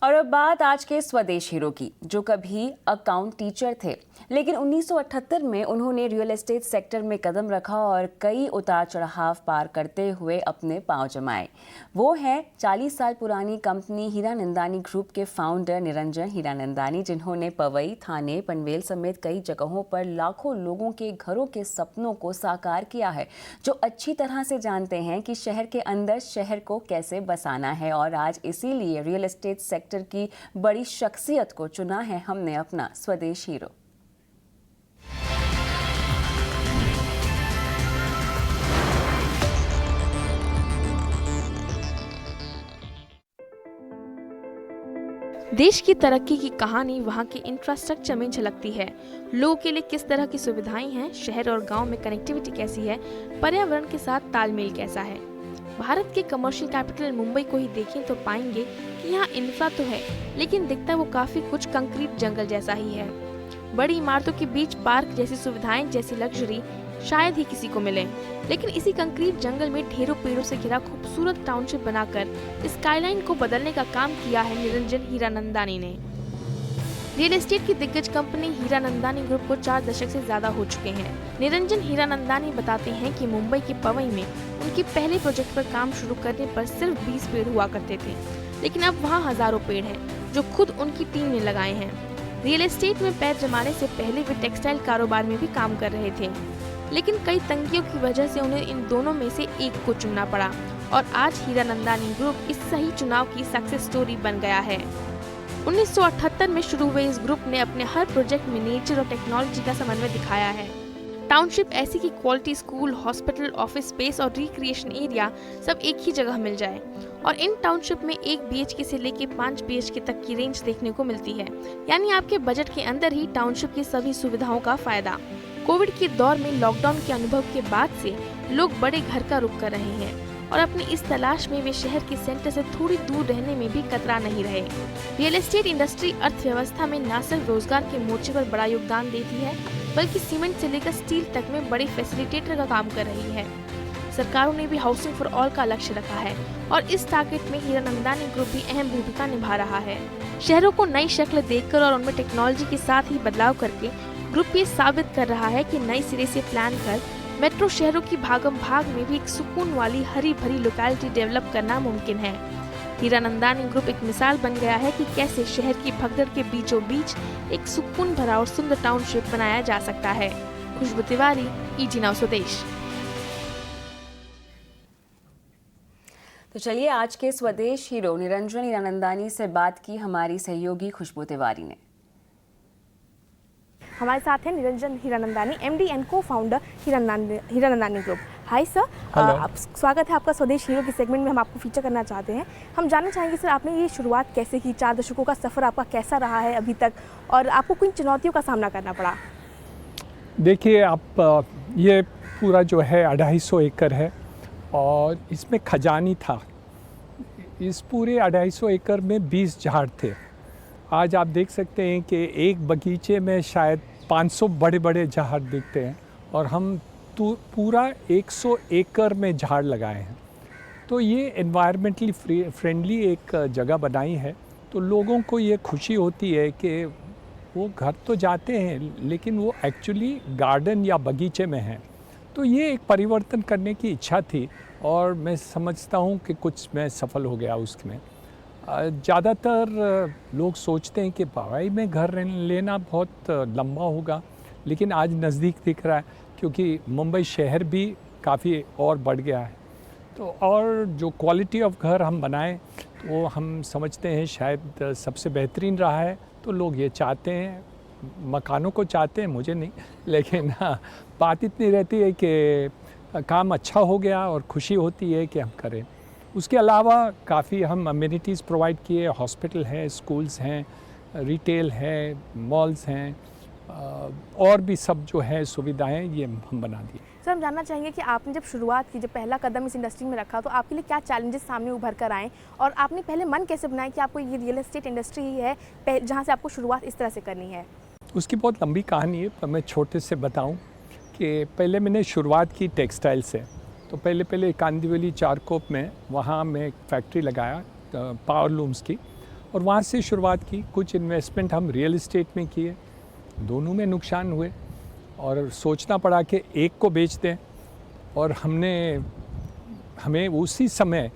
और अब बात आज के स्वदेश हीरो की, जो कभी अकाउंट टीचर थे, लेकिन 1978 में उन्होंने रियल एस्टेट सेक्टर में कदम रखा और कई उतार चढ़ाव पार करते हुए अपने पांव जमाए। वो है 40 साल पुरानी कंपनी हीरानंदानी ग्रुप के फाउंडर निरंजन हीरानंदानी, जिन्होंने पवई, थाने, पनवेल समेत कई जगहों पर लाखों लोगों के घरों के सपनों को साकार किया है, जो अच्छी तरह से जानते हैं कि शहर के अंदर शहर को कैसे बसाना है। और आज इसीलिए रियल एस्टेट सेक्टर की बड़ी शख्सियत को चुना है हमने अपना स्वदेश हीरो। देश की तरक्की की कहानी वहाँ के इंफ्रास्ट्रक्चर में झलकती है। लोगों के लिए किस तरह की सुविधाएं हैं, शहर और गांव में कनेक्टिविटी कैसी है, पर्यावरण के साथ तालमेल कैसा है। भारत के कमर्शियल कैपिटल मुंबई को ही देखें तो पाएंगे कि यहाँ इंफ्रा तो है, लेकिन दिखता वो काफी कुछ कंक्रीट जंगल जैसा ही है। बड़ी इमारतों के बीच पार्क जैसी सुविधाएं जैसी लग्जरी शायद ही किसी को मिले, लेकिन इसी कंक्रीट जंगल में ढेरों पेड़ों से घिरा खूबसूरत टाउनशिप बनाकर स्काईलाइन को बदलने का काम किया है निरंजन हीरानंदानी ने। रियल एस्टेट की दिग्गज कंपनी हीरानंदानी ग्रुप को 4 दशक से ज्यादा हो चुके हैं। निरंजन हीरानंदानी बताते हैं कि मुंबई के पवई में उनके पहले प्रोजेक्ट पर काम शुरू करने पर सिर्फ 20 पेड़ हुआ करते थे, लेकिन अब वहाँ हजारों पेड़ हैं, जो खुद उनकी टीम ने लगाए हैं। रियल एस्टेट में पैर जमाने से पहले वे टेक्सटाइल कारोबार में भी काम कर रहे थे, लेकिन कई तंगियों की वजह से उन्हें इन दोनों में से एक को चुनना पड़ा और आज हीरानंदानी ग्रुप इस सही चुनाव की सक्सेस स्टोरी बन गया है। 1978 में शुरू हुए इस ग्रुप ने अपने हर प्रोजेक्ट में नेचर और टेक्नोलॉजी का समन्वय दिखाया है। टाउनशिप ऐसी कि quality school, hospital, office space और रिक्रिएशन एरिया सब एक ही जगह मिल जाए। और इन टाउनशिप में 1 BHK से लेके 5 BHK तक की रेंज देखने को मिलती है, यानी आपके बजट के अंदर ही टाउनशिप की सभी सुविधाओं का फायदा। कोविड के दौर में लॉकडाउन के अनुभव के बाद से लोग बड़े घर का रुख कर रहे हैं और अपनी इस तलाश में वे शहर के सेंटर से थोड़ी दूर रहने में भी कतरा नहीं रहे। रियल एस्टेट इंडस्ट्री अर्थव्यवस्था में न सिर्फ रोजगार के मोर्चे पर बड़ा योगदान देती है, बल्कि सीमेंट से लेकर स्टील तक में बड़े फैसिलिटेटर का काम कर रही है। सरकारों ने भी हाउसिंग फॉर ऑल का लक्ष्य रखा है और इस टारगेट में हीरानंदानी ग्रुप भी अहम भूमिका निभा रहा है। शहरों को नई शक्ल देकर और उनमें टेक्नोलॉजी के साथ ही बदलाव करके ग्रुप ये साबित कर रहा है कि नए सिरे से प्लान कर मेट्रो शहरों की भागम भाग में भी एक सुकून वाली हरी भरी लोकेलिटी डेवलप करना मुमकिन है। हीरानंदानी ग्रुप एक मिसाल बन गया है कि कैसे शहर की भगदड़ के बीचों बीच एक सुकून भरा और सुंदर टाउनशिप बनाया जा सकता है। खुशबू तिवारी, EG नाउ स्वदेश। तो चलिए आज के स्वदेश हीरो निरंजन हीरानंदानी से बात की हमारी सहयोगी खुशबू तिवारी ने। हमारे साथ हैं Niranjan Hiranandani, MD and co-founder Hiranandani group. Hi sir, स्वागत है आपका स्वदेश हीरो की सेगमेंट में। हम आपको फीचर करना चाहते हैं। हम जानना चाहेंगे सर, आपने ये शुरुआत कैसे की? 4 दशकों का सफ़र आपका कैसा रहा है अभी तक, और आपको किन चुनौतियों का सामना करना पड़ा? देखिए, आप ये पूरा जो है 250 एकड़ है और इसमें खजानी था। इस पूरे 250 एकड़ में 20 झाड़ थे। आज आप देख सकते हैं कि एक बगीचे में शायद 500 बड़े बड़े झाड़ दिखते हैं और हम तो पूरा 100 एकड़ में झाड़ लगाए हैं। तो ये एनवायरमेंटली फ्रेंडली एक जगह बनाई है, तो लोगों को ये खुशी होती है कि वो घर तो जाते हैं लेकिन वो एक्चुअली गार्डन या बगीचे में हैं। तो ये एक परिवर्तन करने की इच्छा थी और मैं समझता हूँ कि कुछ मैं सफल हो गया उसमें। ज़्यादातर लोग सोचते हैं कि पवई में घर लेना बहुत लंबा होगा, लेकिन आज नज़दीक दिख रहा है क्योंकि मुंबई शहर भी काफ़ी और बढ़ गया है। तो और जो क्वालिटी ऑफ घर हम बनाएं तो वो हम समझते हैं शायद सबसे बेहतरीन रहा है। तो लोग ये चाहते हैं, मकानों को चाहते हैं, मुझे नहीं, लेकिन हाँ, बात इतनी रहती है कि काम अच्छा हो गया और खुशी होती है कि हम करें। उसके अलावा काफ़ी हम अम्यूनिटीज़ प्रोवाइड किए, हॉस्पिटल है, स्कूल्स हैं, रिटेल है, मॉल्स हैं, और भी सब जो है सुविधाएं ये हम बना दिए। सर, हम जानना चाहेंगे कि आपने जब शुरुआत की, जब पहला कदम इस इंडस्ट्री में रखा, तो आपके लिए क्या चैलेंजेस सामने उभर कर आए और आपने पहले मन कैसे बनाया कि आपको ये रियल एस्टेट इंडस्ट्री ही है जहाँ से आपको शुरुआत इस तरह से करनी है? उसकी बहुत लंबी कहानी है, पर मैं छोटे से बताऊं कि पहले मैंने शुरुआत की टेक्सटाइल से। तो पहले कांदिवली चारकोप में, वहाँ मैं एक फैक्ट्री लगाया पावर लूम्स की, और वहाँ से शुरुआत की। कुछ इन्वेस्टमेंट हम रियल इस्टेट में किए, दोनों में नुकसान हुए और सोचना पड़ा कि एक को बेच दें। और हमें उसी समय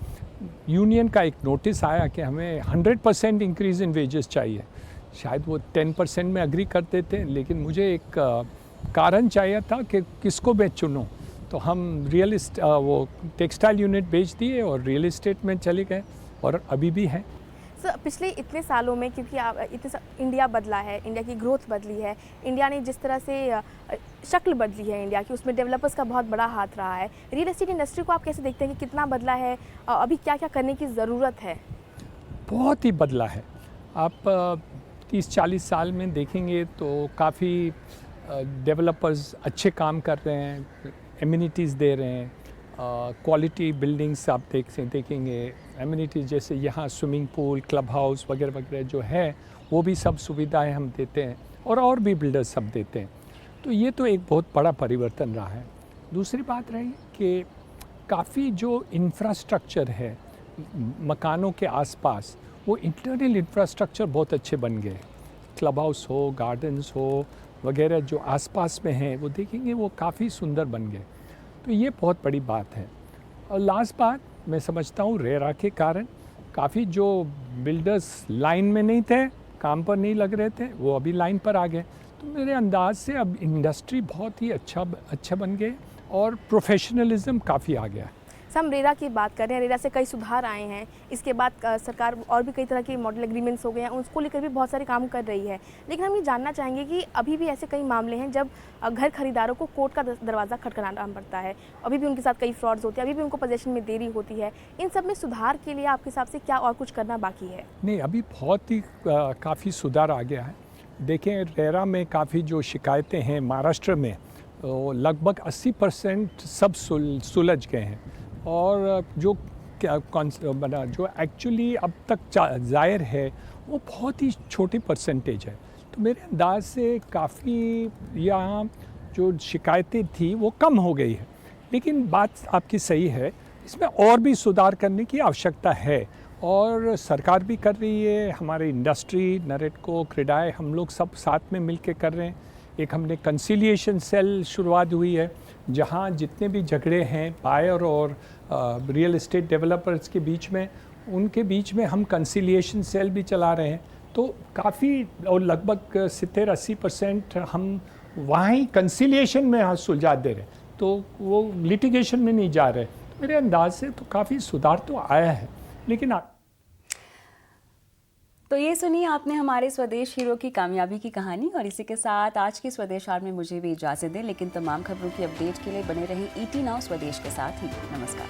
यूनियन का एक नोटिस आया कि हमें 100% इंक्रीज़ इन वेजेस चाहिए। शायद वो 10% में अग्री करते थे, लेकिन मुझे एक कारण चाहिए था कि किसको मैं चुनूँ। तो हम वो टेक्सटाइल यूनिट बेच दिए और रियल इस्टेट में चले गए और अभी भी हैं। सर, पिछले इतने सालों में क्योंकि इंडिया बदला है, इंडिया की ग्रोथ बदली है, इंडिया ने जिस तरह से शक्ल बदली है इंडिया की, उसमें डेवलपर्स का बहुत बड़ा हाथ रहा है। रियल एस्टेट इंडस्ट्री को आप कैसे देखते हैं कि कितना बदला है, अभी क्या क्या करने की ज़रूरत है? बहुत ही बदला है। आप 30-40 साल में देखेंगे तो काफ़ी डेवलपर्स अच्छे काम कर रहे हैं, एमिनिटीज़ दे रहे हैं, क्वालिटी बिल्डिंग्स आप देखेंगे। एमिनिटीज़ जैसे यहाँ स्विमिंग पूल, क्लब हाउस वगैरह वगैरह जो है, वो भी सब सुविधाएं हम देते हैं और भी बिल्डर्स सब देते हैं। तो ये तो एक बहुत बड़ा परिवर्तन रहा है। दूसरी बात रही कि काफ़ी जो इंफ्रास्ट्रक्चर है मकानों के आसपास, वो इंटरनल इंफ्रास्ट्रक्चर बहुत अच्छे बन गए। क्लब हाउस हो, गार्डन्स हो वगैरह जो आसपास में हैं, वो देखेंगे वो काफ़ी सुंदर बन गए। तो ये बहुत बड़ी बात है। और लास्ट बात मैं समझता हूँ रेरा के कारण काफ़ी जो बिल्डर्स लाइन में नहीं थे, काम पर नहीं लग रहे थे, वो अभी लाइन पर आ गए। तो मेरे अंदाज से अब इंडस्ट्री बहुत ही अच्छा बन गए और प्रोफेशनलिज्म काफ़ी आ गया है। हम रेरा की बात कर रहे हैं, रेरा से कई सुधार आए हैं। इसके बाद सरकार और भी कई तरह के मॉडल एग्रीमेंट्स हो गए हैं, उसको लेकर भी बहुत सारे काम कर रही है। लेकिन हम ये जानना चाहेंगे कि अभी भी ऐसे कई मामले हैं जब घर खरीदारों को कोर्ट का दरवाज़ा खटखटाना पड़ता है, अभी भी उनके साथ कई फ्रॉड्स होते हैं, अभी भी उनको पोजेशन में देरी होती है। इन सब में सुधार के लिए आपके हिसाब से क्या और कुछ करना बाकी है? नहीं, अभी बहुत ही काफ़ी सुधार आ गया है। देखें, रेरा में काफ़ी जो शिकायतें हैं महाराष्ट्र में, लगभग 80% सब सुलझ गए हैं। और जो एक्चुअली अब तक ज़ाहिर है वो बहुत ही छोटी परसेंटेज है। तो मेरे अंदाज से काफ़ी यहाँ जो शिकायतें थी वो कम हो गई है। लेकिन बात आपकी सही है, इसमें और भी सुधार करने की आवश्यकता है और सरकार भी कर रही है। हमारे इंडस्ट्री, नरेटको, क्रेडाई, हम लोग सब साथ में मिलकर कर रहे हैं। एक हमने कंसिलिएशन सेल शुरुआत हुई है, जहाँ जितने भी झगड़े हैं बायर और रियल एस्टेट डेवलपर्स के बीच में, उनके बीच में हम कंसिलिएशन सेल भी चला रहे हैं। तो काफ़ी और लगभग 70-80% हम वहाँ ही कंसिलिएशन में सुलझा दे रहे हैं, तो वो लिटिगेशन में नहीं जा रहे। तो मेरे अंदाज से तो काफ़ी सुधार तो आया है। लेकिन तो ये सुनिए आपने हमारे स्वदेश हीरो की कामयाबी की कहानी, और इसी के साथ आज की स्वदेश आर में मुझे भी इजाज़त दें। लेकिन तमाम खबरों की अपडेट के लिए बने रहें ET Now स्वदेश के साथ ही। नमस्कार।